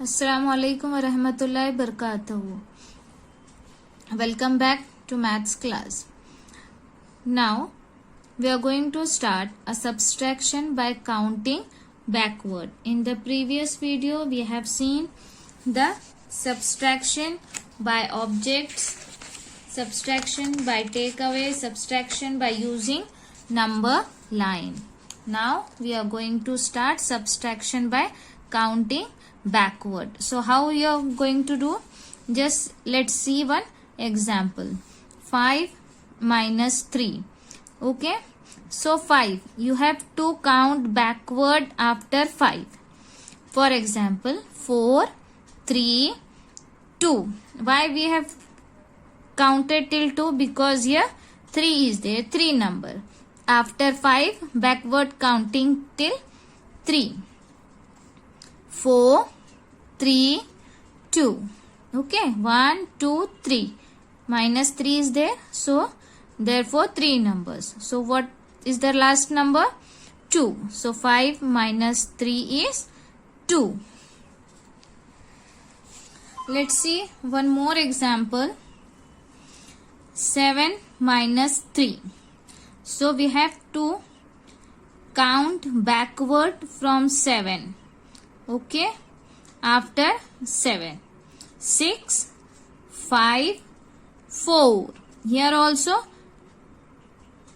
Assalamualaikum warahmatullahi wabarakatuh. Welcome back to maths class. Now we are going to start a subtraction by counting backward. In the previous video we have seen the subtraction by objects, subtraction by takeaway, subtraction by using number line. Now we are going to start subtraction by counting backward. So how you are going to do? Just let's see one example. 5 minus 3. Okay, so 5 you have to count backward after 5. For example, 4 3 2. Why we have counted till 2? Because here 3 is there, 3 number. After 5 backward counting till 3. 4 3 2. Okay, 1 2 3. Minus 3 is there, so therefore 3 numbers. So what is the last number? 2. So 5 minus 3 is 2. Let's see one more example. 7 minus 3. So we have to count backward from 7. Okay, after 7. 6 5 4. Here also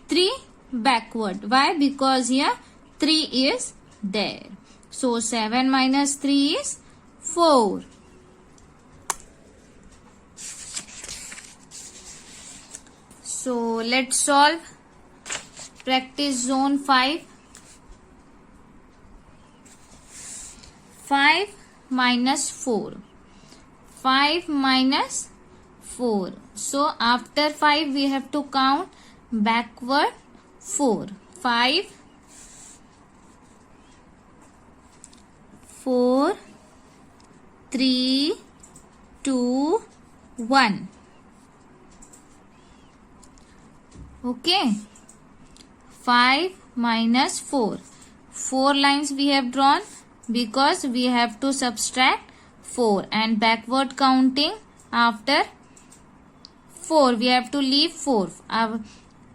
3 backward. Why? Because here 3 is there. So 7 minus 3 is 4. So let's solve. Practice zone 5. 5 minus 4. 5 minus 4. So after 5 we have to count backward 4. 5 4 3 2 1. Okay, 5 minus 4. 4 lines we have drawn because we have to subtract 4, and backward counting after 4 we have to leave 4.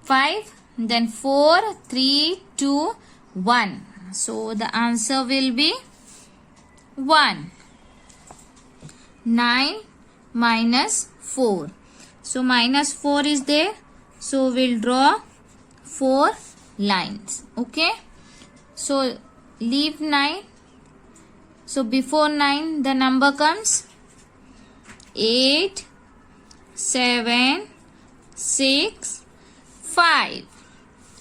5, then 4 3 2 1. So the answer will be 1. 9 minus 4. So minus 4 is there, so we'll draw 4 lines. Okay, so leave 9. So before 9 the number comes 8 7 6 5.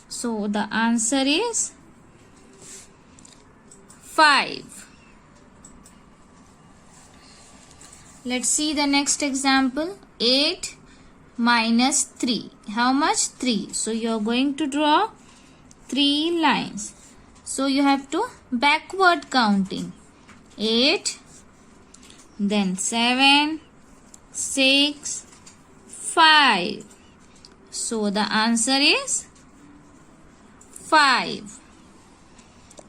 So the answer is 5. Let's see the next example. 8 minus 3. How much? 3. So you are going to draw 3 lines. So you have to backward counting. 8, then 7 6 5. So the answer is 5.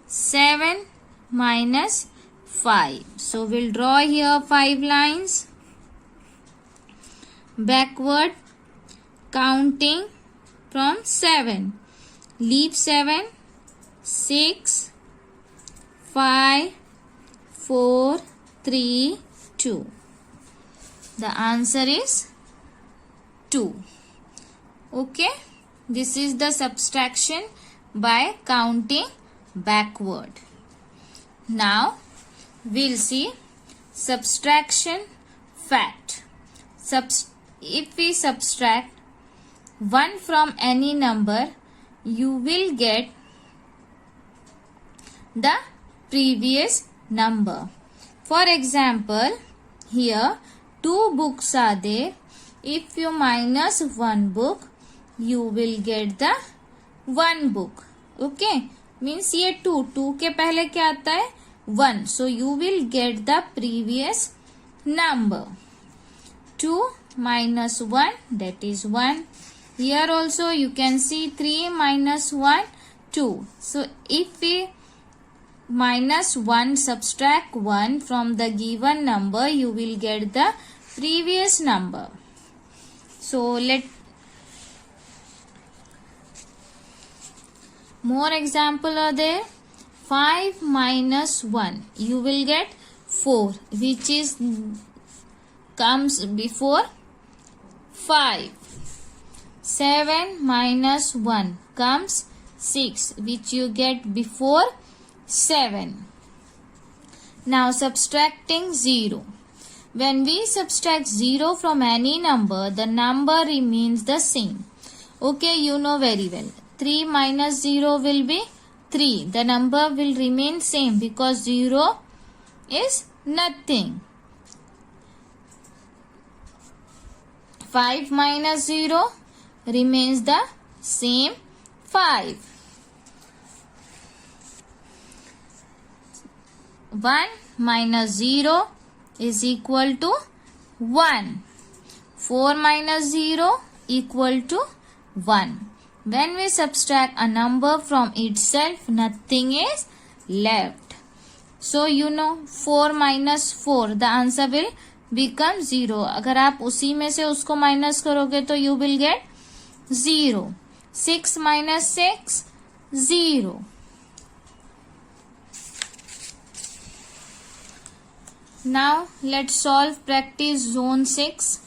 7 minus 5. So we'll draw here 5 lines. Backward counting from 7. Leave 7. 6 5 4 3 2. The answer is 2. Okay, this is the subtraction by counting backward. Now we'll see subtraction fact. If we subtract 1 from any number, you will get the previous number. For example, here 2 books are there. If you minus 1 book, you will get the 1 book. Okay, means ये 2 के पहले क्या आता है? 1. So you will get the previous number. 2 minus 1, that is 1. Here also you can see 3 minus 1 2. So if we minus 1, subtract 1 from the given number, you will get the previous number. So more example are there. 5 minus 1, you will get 4, which is comes before 5. 7 minus 1 comes 6, which you get before 7. Now subtracting 0. When we subtract 0 from any number, the number remains the same. Okay, you know very well. 3 minus 0 will be 3. The number will remain same because 0 is nothing. 5 minus 0 remains the same 5. 1 minus 0 is equal to 1. 4 minus 0 equal to 1. When we subtract a number from itself, nothing is left. So you know 4 minus 4, the answer will become 0. अगर आप उसी में से उसको minus करोगे तो you will get 0. 6 minus 6, 0. Now let's solve practice zone 6.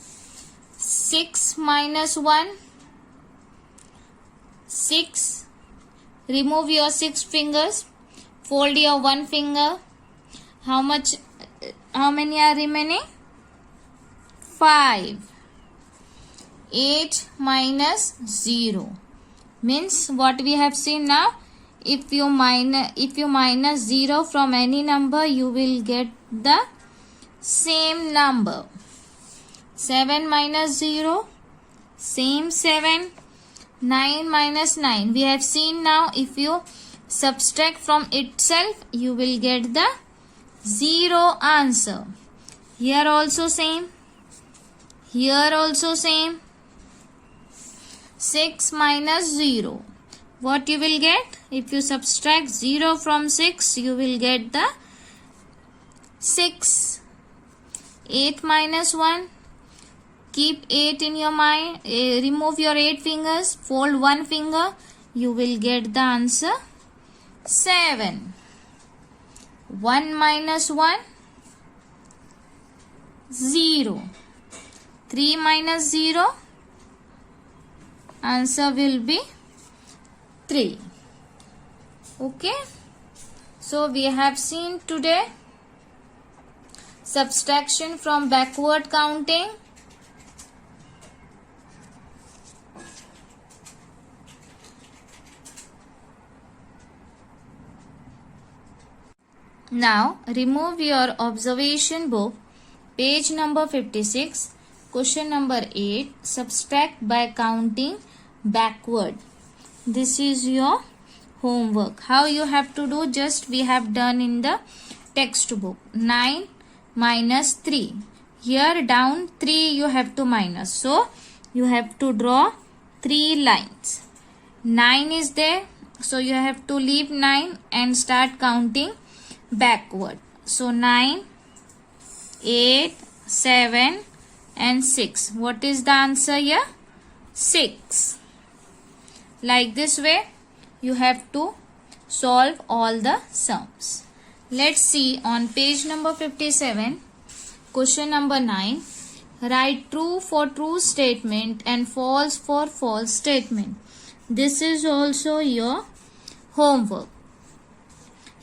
6 minus 1, 6. Remove your 6 fingers. Fold your 1 finger. How many are remaining? 5. 8 minus 0 means what we have seen now. If you minus 0 from any number, you will get the same number. 7 minus 0, same 7. 9 minus 9, we have seen now if you subtract from itself, you will get the 0 answer. Here also same. Here also same. 6 minus 0. What you will get? If you subtract 0 from 6, you will get the 6. 8 minus 1. Keep 8 in your mind. Remove your 8 fingers. Fold 1 finger. You will get the answer 7. 1 minus 1. 0. 3 minus 0. Answer will be 3. Okay. So we have seen today subtraction from backward counting. Now remove your observation book, page number 56, question number 8, subtract by counting backward. This is your homework. How you have to do? Just we have done in the textbook. 9 minus 3. Here down 3 you have to minus. So you have to draw 3 lines. 9 is there. So you have to leave 9 and start counting backward. So 9, 8, 7 and 6. What is the answer here? 6. Like this way you have to solve all the sums. Let's see on page number 57, question number 9. Write true for true statement and false for false statement. This is also your homework.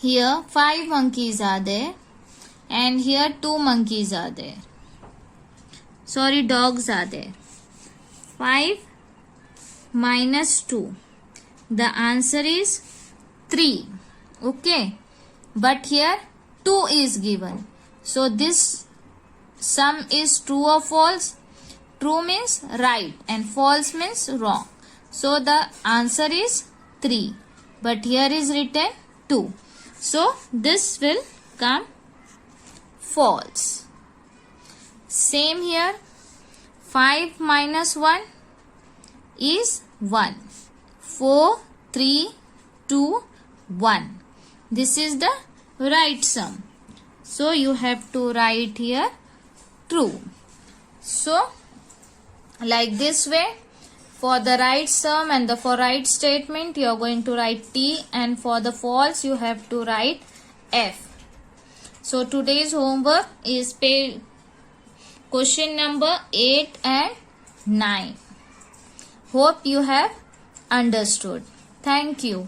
Here 5 monkeys are there and here 2 monkeys are there. Sorry, dogs are there. 5 minus 2. The answer is 3. Okay. But here 2 is given. So this sum is true or false? True means right and false means wrong. So the answer is 3. But here is written 2. So this will come false. Same here. 5 minus 1 is 1. 4, 3, 2, 1. This is the right sum. So you have to write here true. So like this way, for the right sum and the for right statement you are going to write T, and for the false you have to write F. So today's homework is question number 8 and 9. Hope you have understood. Thank you.